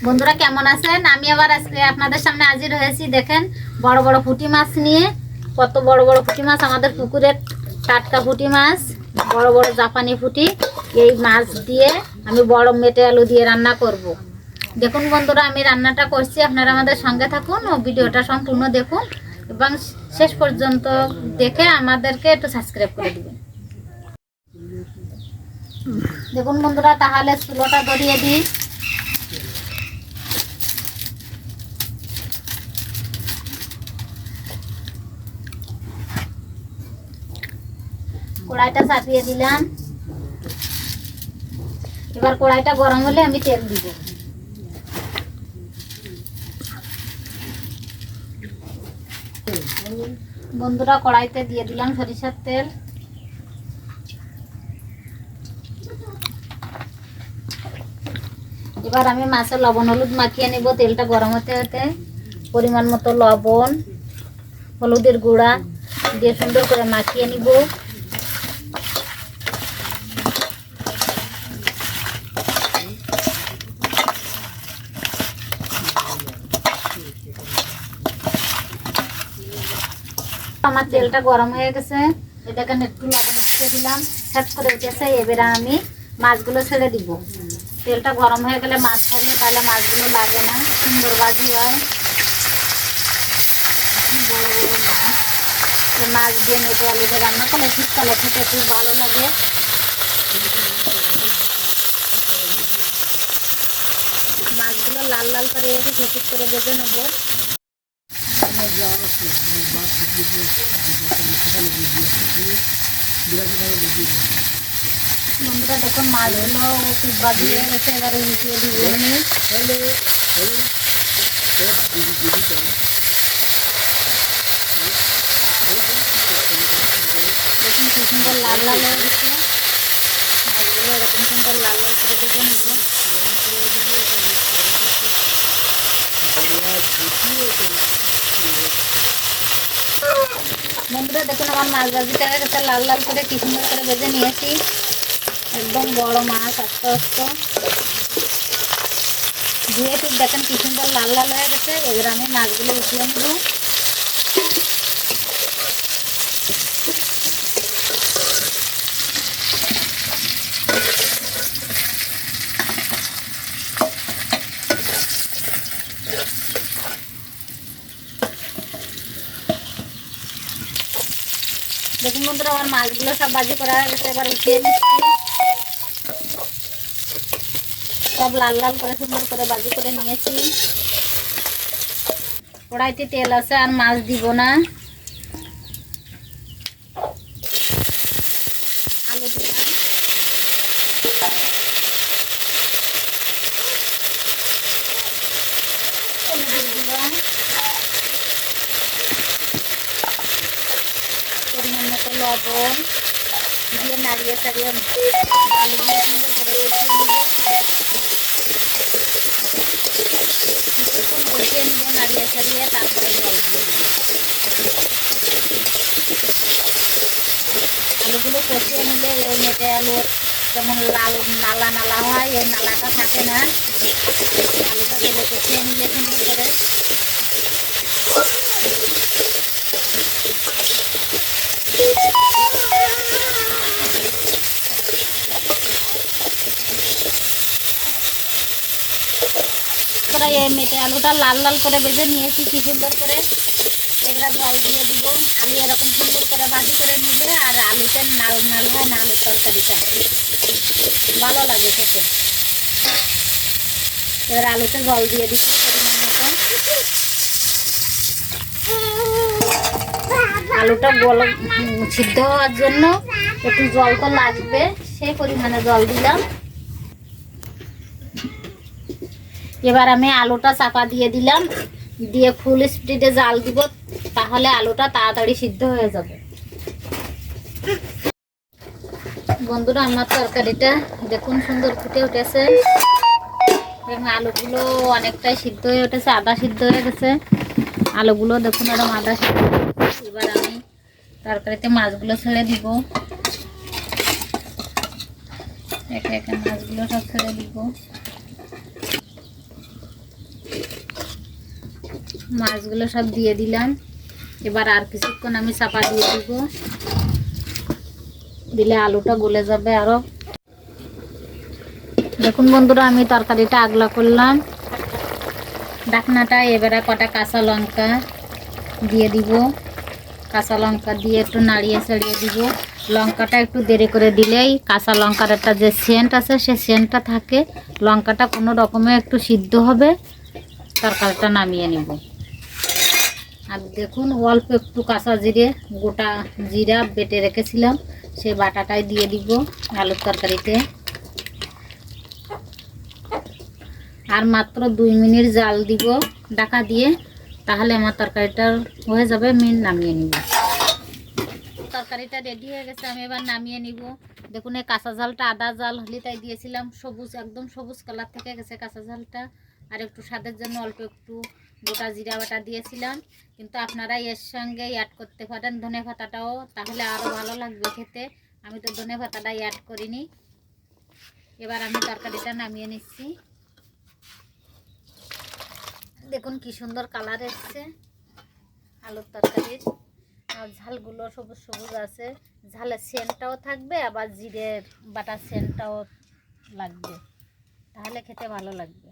বন্ধুরা কেমন আছেন? আমি আবার আজকে আপনাদের সামনে হাজির হয়েছি। দেখেন বড় বড় পুঁটি মাছ নিয়ে। কত বড় বড় পুঁটি মাছ, আমাদের পুকুরের টাটকা পুঁটি মাছ, বড় বড় জাপানি পুঁটি। এই মাছ দিয়ে আমি বড় মেটে আলু দিয়ে রান্না করব। দেখুন বন্ধুরা, আমি রান্নাটা করছি, আপনারা আমাদের সঙ্গে থাকুন ও ভিডিওটা সম্পূর্ণ দেখুন এবং শেষ পর্যন্ত দেখে আমাদেরকে একটু সাবস্ক্রাইব করে দিবেন। দেখুন বন্ধুরা, তাহলে চুলোটা ধরিয়ে দিই। কড়াইটা চাপিয়ে দিলাম। এবার কড়াইটা গরম হলে আমি তেল দিব। বন্ধুরা, কড়াইতে দিয়ে দিলাম সরিষার তেল। এবার আমি মাছে লবণ হলুদ মাখিয়ে নিব। তেলটা গরম হতে হতে পরিমাণ মতো লবণ, হলুদের গুঁড়া দিয়ে সুন্দর করে মাখিয়ে নিব। আমার তেলটা গরম হয়ে গেছে, এটাকে একটু লবণ দিয়ে দিলাম, সেট করে উঠেছে। এবারে আমি মাছগুলো ছেড়ে দিব। তেলটা গরম হয়ে গেলে মাছ ছাড়লে তাহলে মাছগুলো লাগে না, সুন্দর ভাজি হয়। বড় বড় মাছ দিয়ে মেটে আলু দিয়ে রান্না করলে শীতকালে খেতে খুব ভালো লাগে। মাছগুলো লাল লাল করে একটু চপিট করে ভেজে নেব। বন্ধুরা দেখুন, মাছগুলো খুব ভাজি হয়ে গেছে। এবারে উঠিয়ে দিব আমি। দেখুন কি সুন্দর লাল লাল হয়ে গেছে মাছগুলো। এরকম সুন্দর লাল লাল করে ভেজে নেব। বন্ধুরা দেখুন, আমার মাছ ভাজিটা হয়ে গেছে লাল লাল করে, কি সুন্দর করে ভেজে নিয়েছি। একদম বড় মাছ, আস্তে আস্তে ধুয়ে ঠিক দেখেন কি সুন্দর লাল লাল হয়ে গেছে। এবার আমি মাছগুলো উঠিয়ে নেব। দেখুন বন্ধুরা, আমার মাছগুলো সব ভাজি করা হয়ে গেছে। এবার উঠিয়ে নিচ্ছি। সব লাল লাল করে সুন্দর করে ভাজি করে নিয়েছি। কড়াইতে তেল আছে, আর মাছ দিব না। আলু দিলাম, পরিমাণ মতো লবণ দিয়ে নাড়িয়ে চাড়িয়ে আলুগুলো সুন্দর করে কষিয়ে নেব। কিছুক্ষণ কষিয়ে নিব নাড়িয়ে চাড়িয়ে, তারপরে জল দিয়ে দিব। আলুগুলো কষিয়ে নিলে এই মেটে আলুর যেমন লাল নালা নালা হয়, এই নালাটা থাকে না। আলুটা তেলে কষিয়ে নিলে সুন্দর করে এই মেটে আলুটা লাল লাল করে ভেজে নিয়েছি কি সুন্দর করে। এবার জল দিয়ে দিব। আলু এরকম সুন্দর করে ভাজি করে নিলে আর আলুতে নাল নাল হয় না, আলুর তরকারিটা ভালো লাগে খেতে। এবার আলুতে জল দিয়ে দিব পরিমাণ মতো। আলুটা সিদ্ধ হওয়ার জন্য একটু জল তো লাগবে, সেই পরিমাণে জল দিলাম। এবার আমি আলুটা চাপা দিয়ে দিলাম, দিয়ে ফুল স্পিডে জাল দিব, তাহলে আলুটা তাড়াতাড়ি সিদ্ধ হয়ে যাবে। বন্ধুরা, আমার তরকারিটা দেখুন সুন্দর ফুটে উঠেছে এবং আলুগুলো অনেকটাই সিদ্ধ হয়ে উঠেছে, আধা সিদ্ধ হয়ে গেছে। আলুগুলো দেখুন এরকম আধা সিদ্ধ। এবার আমি তরকারিতে মাছগুলো ছেড়ে দিব। একে একে মাছগুলো সব ছেড়ে দিব। মাছগুলো সব দিয়ে দিলাম। এবার আর কিছুক্ষণ আমি চাপা দিয়ে দিব, দিলে আলুটা গলে যাবে আরো। দেখুন বন্ধুরা, আমি তরকারিটা আগলা করলাম ঢাকনাটা। এবারে কটা কাঁচা লঙ্কা দিয়ে দিব, কাঁচা লঙ্কা দিয়ে একটু নাড়িয়ে ছাড়িয়ে দিব। লঙ্কাটা একটু দেরি করে দিলেই কাঁচা লঙ্কার একটা যে সেন্ট আছে সে সেন্টটা থাকে, লঙ্কাটা কোনো রকমে একটু সিদ্ধ হবে, তরকারিটা নামিয়ে নিব। আর দেখুন অল্প একটু কাঁচা জিরে, গোটা জিরা বেটে রেখেছিলাম, সেই বাটাটাই দিয়ে দিব আলুর তরকারিতে। আর মাত্র 2 মিনিট জাল দিব ঢাকা দিয়ে, তাহলে আমার তরকারিটা হয়ে যাবে। আমি নামিয়ে নিব। তরকারিটা রেডি হয়ে গেছে, আমি এবার নামিয়ে নিব। দেখুন এই কাঁচা ঝালটা আদা জাল হলে তাই দিয়েছিলাম, সবুজ একদম সবুজ কালার থেকে গেছে কাঁচা ঝালটা। আর একটু স্বাদের জন্য অল্প একটু গোটা জিরা বাটা দিয়েছিলাম, কিন্তু আপনারা এর সঙ্গে অ্যাড করতে পারেন ধনে পাতাটাও, তাহলে আরও ভালো লাগবে খেতে। আমি তো ধনে পাতাটা অ্যাড করিনি। এবার আমি তরকারিটা নামিয়ে নিচ্ছি। দেখুন কি সুন্দর কালার এসছে আলুর তরকারির। আর ঝালগুলো সবুজ সবুজ আছে, ঝালের সেন্টটাও থাকবে, আবার জিরের বাটার সেন্টটাও লাগবে, তাহলে খেতে ভালো লাগবে।